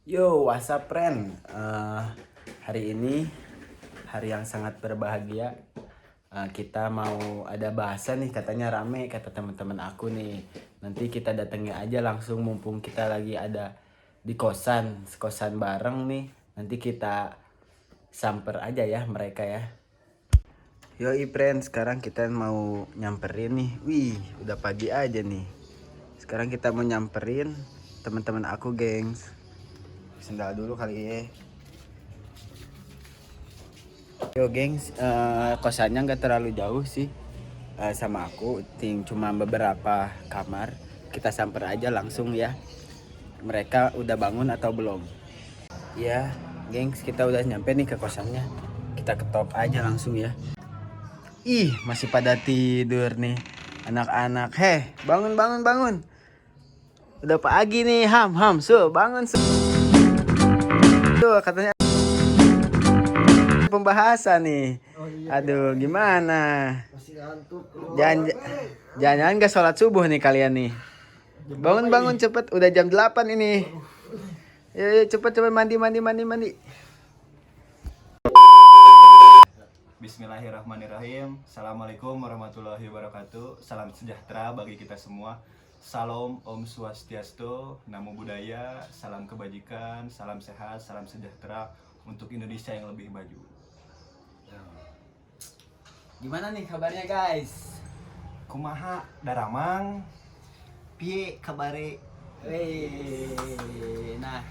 Yo, what's up, friend? Hari ini hari yang sangat berbahagia. Kita mau ada bahasan nih, katanya rame kata teman-teman aku nih. Nanti kita datengin aja langsung mumpung kita lagi ada di kosan, sekosan bareng nih. Nanti kita samper aja ya mereka ya. Yoi, friend, sekarang kita mau nyamperin nih. Wih, udah pagi aja nih. Sekarang kita mau nyamperin teman-teman aku, gengs. Sendal dulu kali ya. Yo gengs, kosannya nggak terlalu jauh sih sama aku, cuma beberapa kamar. Kita samper aja langsung ya. Mereka udah bangun atau belum? Ya, gengs, kita udah nyampe nih ke kosannya. Kita ketok aja langsung ya. Ih, masih pada tidur nih anak-anak. Heh, bangun bangun bangun. Udah pagi nih, Ham, so bangun. Tuh katanya pembahasan nih. Aduh, gimana? Jangan jangan nggak sholat subuh nih kalian nih. Bangun cepet, udah jam 8 ini. Yuk, cepet mandi. Bismillahirrahmanirrahim. Assalamualaikum warahmatullahi wabarakatuh. Salam sejahtera bagi kita semua. Salam Om Swastiastu, Namo Buddhaya, salam kebajikan, salam sehat, salam sejahtera untuk Indonesia yang lebih maju. Gimana nih kabarnya, guys? Kumaha daramang? Piye kabare? Wih, nah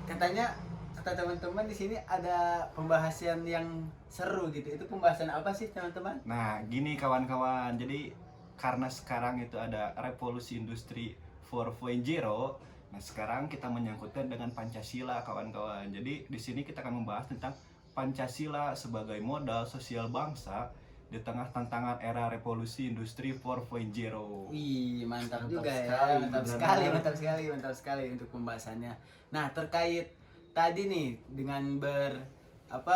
katanya kata teman-teman di sini ada pembahasan yang seru gitu. Itu pembahasan apa sih, teman-teman? Nah, gini kawan-kawan. Jadi karena sekarang itu ada revolusi industri 4.0. Nah, sekarang kita menyangkutkan dengan Pancasila, kawan-kawan. Jadi di sini kita akan membahas tentang Pancasila sebagai modal sosial bangsa di tengah tantangan era revolusi industri 4.0. Wih, mantap juga sekali, ya. Mantap sekali untuk pembahasannya. Nah, terkait tadi nih dengan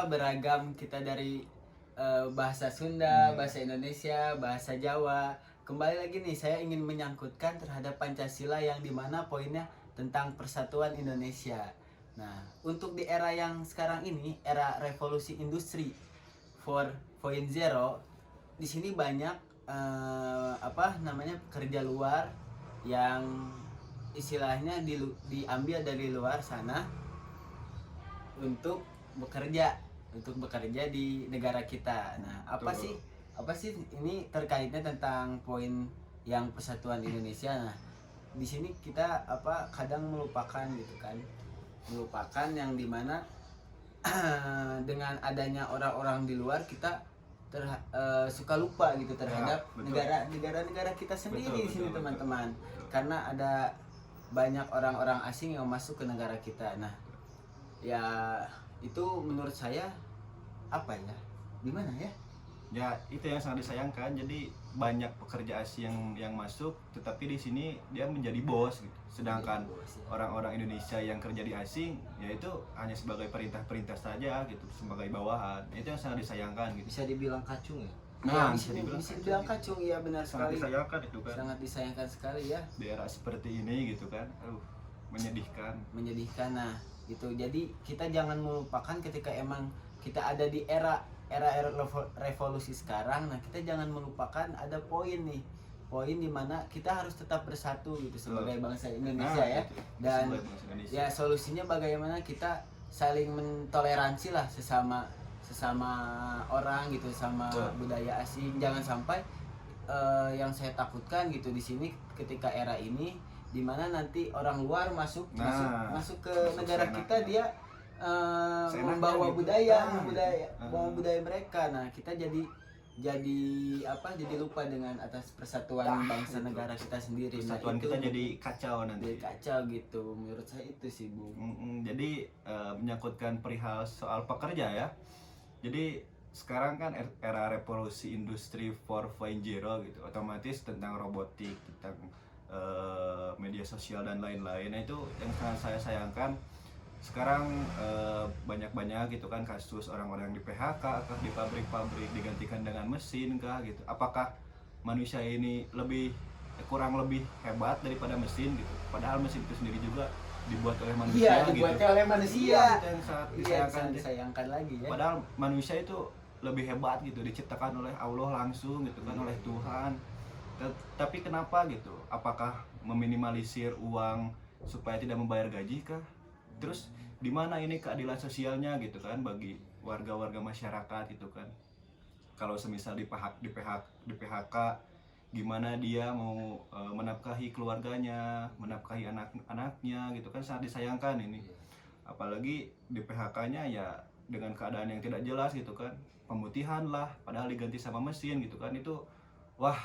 beragam kita dari bahasa Sunda, bahasa Indonesia, bahasa Jawa. Kembali lagi nih, saya ingin menyangkutkan terhadap Pancasila yang dimana poinnya tentang persatuan Indonesia. Nah, untuk di era yang sekarang ini, era revolusi industri 4.0, di sini banyak pekerja luar yang istilahnya diambil dari luar sana untuk bekerja di negara kita. Nah, apa sih ini terkaitnya tentang poin yang persatuan Indonesia. Nah, di sini kita kadang melupakan gitu kan. Melupakan yang dimana dengan adanya orang-orang di luar kita suka lupa gitu terhadap negara kita sendiri di sini, teman-teman. Karena ada banyak orang-orang asing yang masuk ke negara kita. Nah, ya itu menurut saya gimana ya? Ya, itu yang sangat disayangkan. Jadi banyak pekerja asing yang masuk, tetapi di sini dia menjadi bos gitu. Sedangkan orang-orang Indonesia yang kerja di asing, yaitu hanya sebagai perintah-perintah saja gitu, sebagai bawahan. Itu yang sangat disayangkan gitu. Bisa dibilang kacung ya? Nah, bisa dibilang kacung, ya benar Sangat sekali. disayangkan itu kan. Sangat disayangkan sekali ya. Di era seperti ini gitu kan. Menyedihkan. Nah, gitu. Jadi kita jangan melupakan ketika emang kita ada di era revolusi sekarang. Nah, kita jangan melupakan ada poin dimana kita harus tetap bersatu gitu sebagai bangsa Indonesia ya. Dan ya solusinya bagaimana kita saling mentoleransi lah sesama orang gitu, sama budaya asing. Jangan sampai yang saya takutkan gitu di sini ketika era ini dimana nanti orang luar masuk ke negara kita, dia membawa budaya mereka. Nah, kita jadi lupa dengan atas persatuan bangsa negara kita sendiri. Persatuan kita jadi kacau nanti. Jadi kacau gitu. Menurut saya itu sih, Bu. Jadi menyangkutkan perihal soal pekerja ya. Jadi sekarang kan era revolusi industri 4.0 gitu. Otomatis tentang robotik, tentang media sosial dan lain-lain. Nah, itu yang sangat saya sayangkan. Sekarang banyak gitu kan kasus orang-orang di PHK kah, di pabrik-pabrik digantikan dengan mesin kah gitu. Apakah manusia ini kurang lebih hebat daripada mesin gitu? Padahal mesin itu sendiri juga dibuat oleh manusia Iya, gitu. dibuatnya oleh manusia. Iya, itu yang sangat Iya, disayangkan. sangat disayangkan lagi ya. Padahal manusia itu lebih hebat gitu, diciptakan oleh Allah langsung gitu kan, oleh Tuhan. Tapi kenapa gitu? Apakah meminimalisir uang supaya tidak membayar gaji kah? Terus di mana ini keadilan sosialnya gitu kan bagi warga-warga masyarakat gitu kan? Kalau semisal di PHK, gimana dia mau menafkahi keluarganya, menafkahi anak-anaknya gitu kan, sangat disayangkan ini. Apalagi di PHK-nya ya dengan keadaan yang tidak jelas gitu kan, pemutihan lah padahal diganti sama mesin gitu kan, itu wah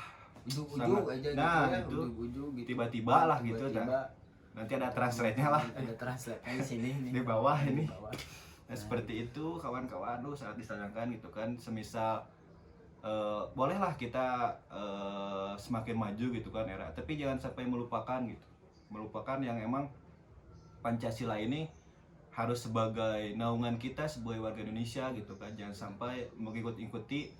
Ujuk-ujuk aja nah, gitu ya, itu ujuk-ujuk gitu. tiba-tiba lah gitu dah. Nanti ada translate-nya lah Ada translate di sini nih. di bawah ini. Di bawah. Nah, seperti itu kawan-kawan, sangat disayangkan gitu kan. Semisal bolehlah kita semakin maju gitu kan era, tapi jangan sampai melupakan gitu, melupakan yang emang Pancasila ini harus sebagai naungan kita sebagai warga Indonesia gitu kan. Jangan sampai mengikut-ikuti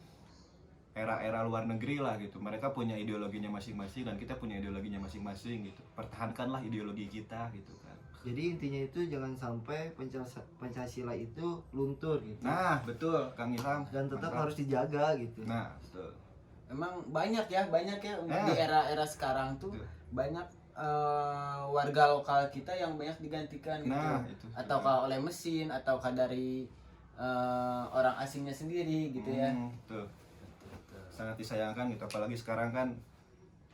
era-era luar negeri lah gitu. Mereka punya ideologinya masing-masing dan kita punya ideologinya masing-masing gitu. Pertahankanlah ideologi kita gitu kan. Jadi intinya itu jangan sampai Pancasila itu luntur gitu. Nah, betul Kang Ilham. Dan tetap Mantap. harus dijaga gitu. Nah, betul. Emang banyak ya Nah. di era-era sekarang tuh Betul. banyak warga lokal kita yang banyak digantikan gitu. Nah, itu. Ataukah oleh mesin ataukah dari orang asingnya sendiri gitu ya. Betul. Sangat disayangkan gitu, apalagi sekarang kan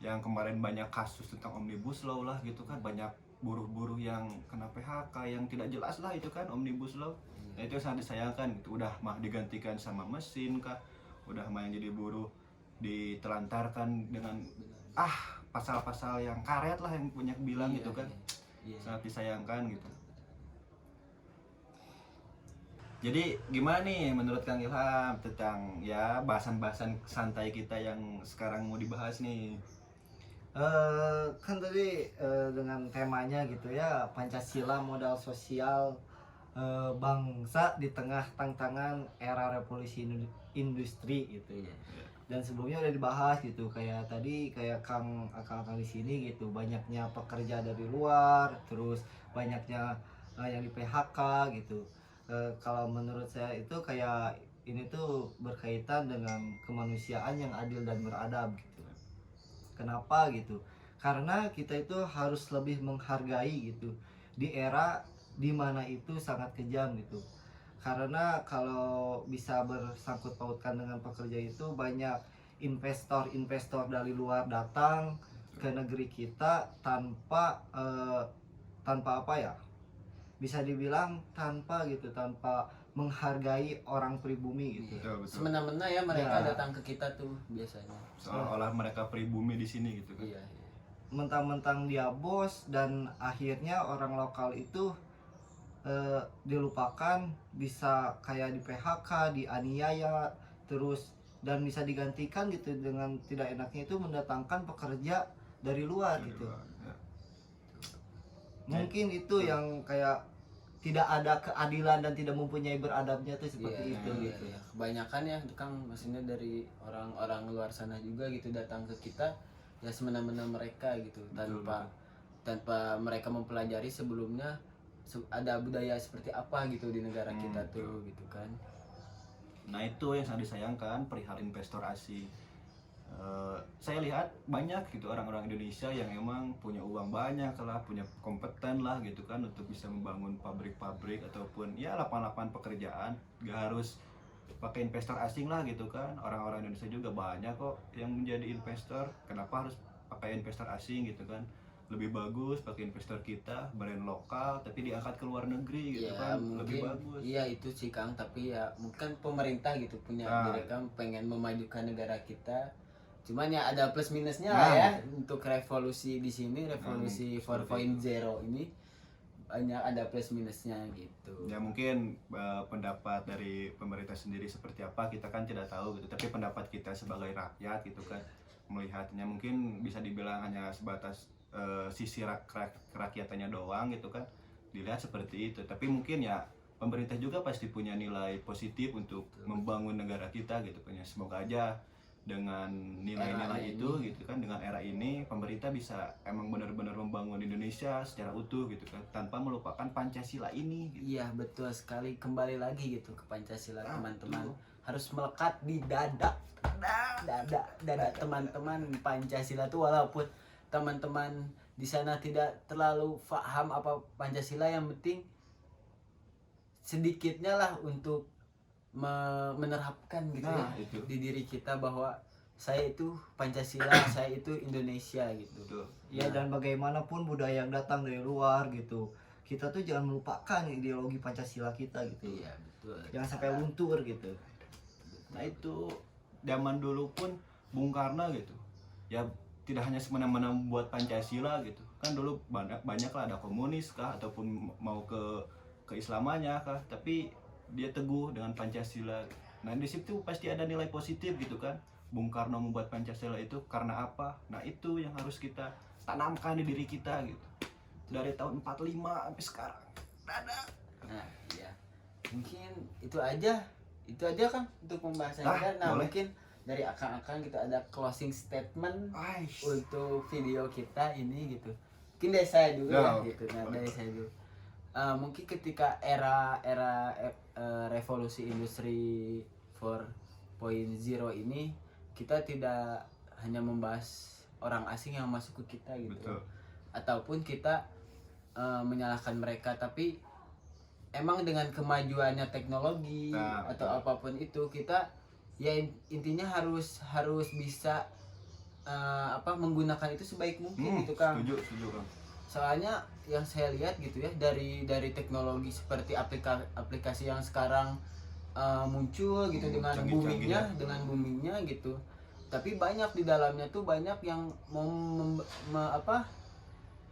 yang kemarin banyak kasus tentang Omnibus Law lah gitu kan, banyak buruh-buruh yang kena PHK yang tidak jelas lah itu kan Omnibus Law. Nah, itu sangat disayangkan gitu, udah mah digantikan sama mesin kah, udah mah yang jadi buruh ditelantarkan dengan pasal-pasal yang karet lah yang banyak bilang gitu kan. Iya. Sangat disayangkan gitu. Jadi gimana nih menurut Kang Ilham tentang ya bahasan-bahasan santai kita yang sekarang mau dibahas nih? Kan tadi dengan temanya gitu ya, Pancasila modal sosial bangsa di tengah tantangan era revolusi industri gitu ya. Dan sebelumnya udah dibahas gitu, kayak tadi kayak Kang di sini gitu, banyaknya pekerja dari luar, terus banyaknya yang di PHK gitu. Kalau menurut saya itu kayak ini tuh berkaitan dengan kemanusiaan yang adil dan beradab gitu. Kenapa gitu? Karena kita itu harus lebih menghargai gitu di era dimana itu sangat kejam gitu. Karena kalau bisa bersangkut pautkan dengan pekerja itu, banyak investor dari luar datang ke negeri kita tanpa apa ya? Bisa dibilang tanpa menghargai orang pribumi gitu. Betul, betul. Semena-mena ya mereka Ya. datang ke kita tuh biasanya. Seolah-olah mereka pribumi di sini gitu kan. Iya. Mentang-mentang dia bos dan akhirnya orang lokal itu dilupakan, bisa kayak di PHK, dianiaya terus, dan bisa digantikan gitu dengan tidak enaknya itu mendatangkan pekerja dari luar gitu. Ya. Mungkin itu yang kayak tidak ada keadilan dan tidak mempunyai beradabnya tuh seperti itu gitu. Iya. Kebanyakan ya Kang, maksudnya dari orang-orang luar sana juga gitu datang ke kita ya semena-mena mereka gitu, tanpa mereka mempelajari sebelumnya ada budaya seperti apa gitu di negara kita tuh gitu kan. Nah, itu yang sangat disayangkan perihal investor asing. Saya lihat banyak gitu orang-orang Indonesia yang emang punya uang banyak lah, punya kompeten lah gitu kan untuk bisa membangun pabrik-pabrik ataupun ya lapangan-lapangan pekerjaan. Gak harus pakai investor asing lah gitu kan. Orang-orang Indonesia juga banyak kok yang menjadi investor. Kenapa harus pakai investor asing gitu kan? Lebih bagus pakai investor kita, brand lokal tapi diangkat ke luar negeri gitu Ya, kan. Lebih bagus. Iya itu sih Kang, tapi ya mungkin pemerintah gitu punya mereka pengen memajukan negara kita. Cuman ya ada plus minusnya lah ya untuk revolusi di sini, revolusi 4.0 ini banyak ada plus minusnya gitu. Ya mungkin pendapat dari pemerintah sendiri seperti apa kita kan tidak tahu gitu, tapi pendapat kita sebagai rakyat gitu kan melihatnya mungkin bisa dibilang hanya sebatas sisi kerakyatannya doang gitu kan, dilihat seperti itu. Tapi mungkin ya pemerintah juga pasti punya nilai positif untuk membangun negara kita gitu kan ya. Semoga aja dengan Era nilai-nilai itu ini. gitu kan, dengan era ini pemerintah bisa emang benar-benar membangun Indonesia secara utuh gitu kan, tanpa melupakan Pancasila ini gitu. Iya betul sekali, kembali lagi gitu ke Pancasila Ah, teman-teman, betul. harus melekat di dada teman-teman. Pancasila tuh walaupun teman-teman di sana tidak terlalu paham apa Pancasila, yang penting sedikitnya lah untuk menerapkan gitu ya Nah itu di diri kita bahwa saya itu Pancasila, saya itu Indonesia gitu. betul. Ya, dan bagaimanapun budaya yang datang dari luar gitu, kita tuh jangan melupakan ideologi Pancasila kita gitu. Iya betul. Jangan sampai luntur gitu. Nah itu zaman dulu pun Bung Karno gitu ya, tidak hanya semena-mena membuat Pancasila gitu kan, dulu banyak lah, ada komunis kah ataupun mau ke keislamannya kah, tapi dia teguh dengan Pancasila. Nah di situ pasti ada nilai positif gitu kan, Bung Karno membuat Pancasila itu karena apa. Nah itu yang harus kita tanamkan di diri kita gitu, dari tahun 45 sampai sekarang. Nah iya, mungkin itu aja kan untuk pembahasan Ah, kita. Nah boleh. mungkin dari akang-akang kita ada closing statement Aish. untuk video kita ini gitu. Mungkin dari saya dulu ya No. gitu. Nah dari saya dulu. Mungkin ketika revolusi industri 4.0 ini, kita tidak hanya membahas orang asing yang masuk ke kita gitu, Betul. ataupun kita menyalahkan mereka, tapi emang dengan kemajuannya teknologi Nah, atau betul. apapun itu, kita ya intinya harus bisa menggunakan itu sebaik mungkin gitu Kang. Setuju Kang. Soalnya yang saya lihat gitu ya, dari teknologi seperti aplikasi yang sekarang muncul gitu dengan canggih-canggih boomingnya, gitu, tapi banyak di dalamnya tuh banyak yang mau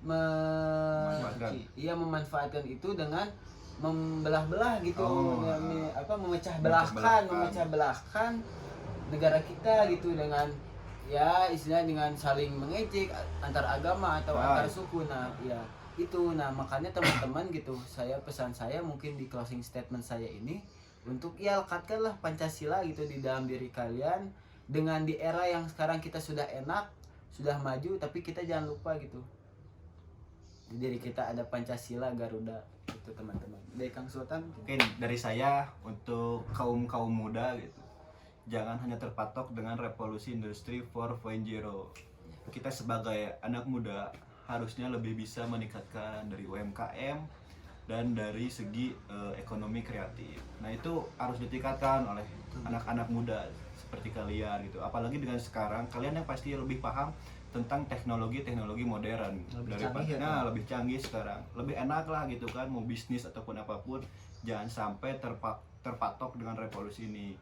Memanfaatkan. iya memanfaatkan itu dengan membelah-belah gitu, Oh, memecah belahkan. belahkan negara kita gitu, dengan ya istilah dengan saling mengejek antar agama atau Ah. antar suku. Nah ya itu, nah makanya teman-teman gitu, pesan saya mungkin di closing statement saya ini, untuk ya lekatkanlah Pancasila gitu di dalam diri kalian. Dengan di era yang sekarang kita sudah enak, sudah maju, tapi kita jangan lupa gitu, di diri kita ada Pancasila Garuda itu teman-teman. Dari Kang Sultan Mungkin dari saya untuk kaum muda gitu, jangan hanya terpatok dengan revolusi industri 4.0. Kita sebagai anak muda harusnya lebih bisa meningkatkan dari UMKM dan dari segi ekonomi kreatif. Nah itu harus ditingkatkan oleh anak-anak muda seperti kalian gitu. Apalagi dengan sekarang kalian yang pasti lebih paham tentang teknologi modern, Lebih daripada canggih ya, nah, Kang? lebih canggih sekarang, lebih enak lah gitu kan, mau bisnis ataupun apapun jangan sampai terpatok dengan revolusi ini.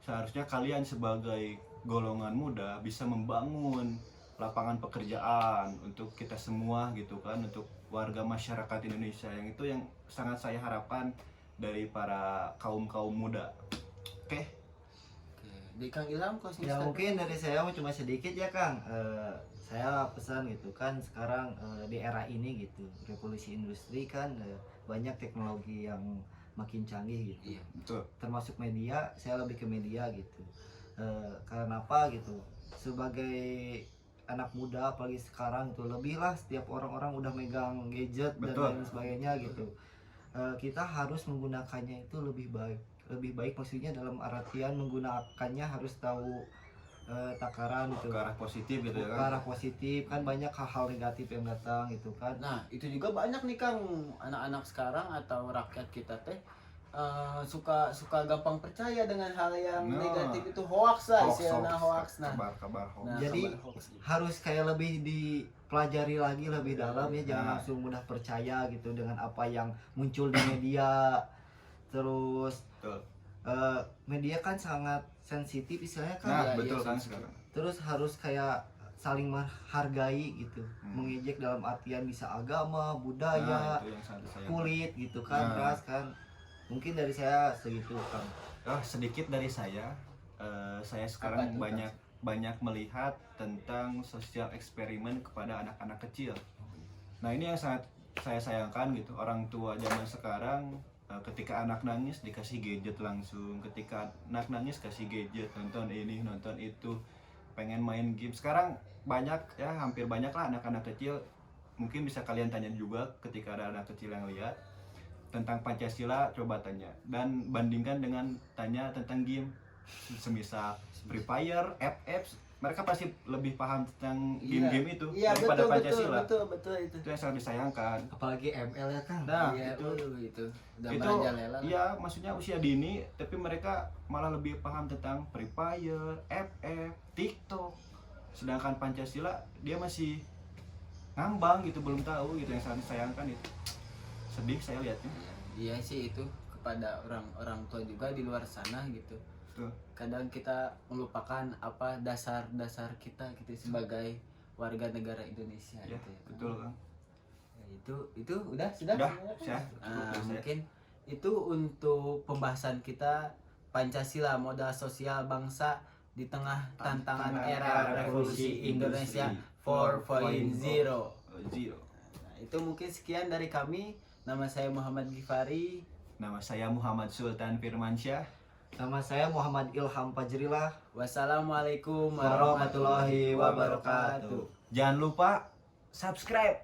Seharusnya kalian sebagai golongan muda bisa membangun lapangan pekerjaan untuk kita semua gitu kan, untuk warga masyarakat Indonesia, yang itu yang sangat saya harapkan dari para kaum muda. Oke. di Kang Ilham closing Ya statement. mungkin dari saya cuma sedikit ya Kang. Saya pesan gitu kan, sekarang di era ini gitu, revolusi industri kan, banyak teknologi yang makin canggih gitu. Iya. Betul. Termasuk media, saya lebih ke media gitu. Karena apa gitu? Sebagai anak muda apalagi sekarang itu, lebih lah, setiap orang-orang udah megang gadget dan Betul. lain sebagainya gitu. Kita harus menggunakannya itu lebih baik maksudnya dalam artian menggunakannya harus tahu takaran gitu, Ke arah positif gitu ya ke kan. arah positif kan, banyak hal-hal negatif yang datang gitu kan. Nah itu juga banyak nih Kang, anak-anak sekarang atau rakyat kita teh suka gampang percaya dengan hal yang Nah. negatif, itu hoax lah istilahnya, hoax. Nah, kabar hoax. nah, Jadi, kabar hoax gitu. harus kayak lebih dipelajari lagi lebih dalam ya, jangan Nah. langsung mudah percaya gitu dengan apa yang muncul di media. Terus Betul. media kan sangat sensitif istilahnya kan. Nah, Iya, betul iya, kan sensitif. sekarang. Terus harus kayak saling menghargai gitu. Mengejek dalam artian bisa agama, budaya, Nah, itu yang sangat saya. kulit gitu kan, Nah. ras kan. Mungkin dari saya segitu Kang. Sedikit dari saya. Saya sekarang Apa tuh, banyak melihat tentang sosial eksperimen kepada anak-anak kecil. Nah ini yang sangat saya sayangkan gitu. Orang tua zaman sekarang ketika anak nangis dikasih gadget langsung, ketika anak nangis kasih gadget, nonton ini nonton itu, pengen main game. Sekarang banyak ya, hampir banyak lah anak-anak kecil, mungkin bisa kalian tanya juga ketika ada anak kecil yang lihat tentang Pancasila, coba tanya dan bandingkan dengan tanya tentang game, semisal Free Fire, FF, mereka pasti lebih paham tentang game-game itu Iya, daripada betul, Pancasila. betul itu. Itu yang sangat disayangkan. Apalagi ML ya Kang. Nah, Iya, itu itu udah itu merajalela lah. iya, maksudnya usia dini tapi mereka malah lebih paham tentang Free Fire, FF, TikTok, sedangkan Pancasila dia masih ngambang gitu, belum tahu gitu, yang sangat disayangkan itu. Sedih saya lihatnya. Iya sih, itu kepada orang tua juga di luar sana gitu. Tuh. Kadang kita melupakan apa dasar-dasar kita gitu sebagai warga negara Indonesia Ya, gitu ya. betul kan. Ya, itu udah sudah Udah, semuanya? ya, Nah, cukup ya. mungkin itu untuk pembahasan kita Pancasila modal sosial bangsa di tengah tantangan era revolusi Indonesia 4.0. Zero. Nah, itu mungkin sekian dari kami. Nama saya Muhammad Gifari. Nama saya Muhammad Sultan Firmansyah. Nama saya Muhammad Ilham Fajrilah. Wassalamualaikum Warahmatullahi wabarakatuh. Jangan lupa subscribe.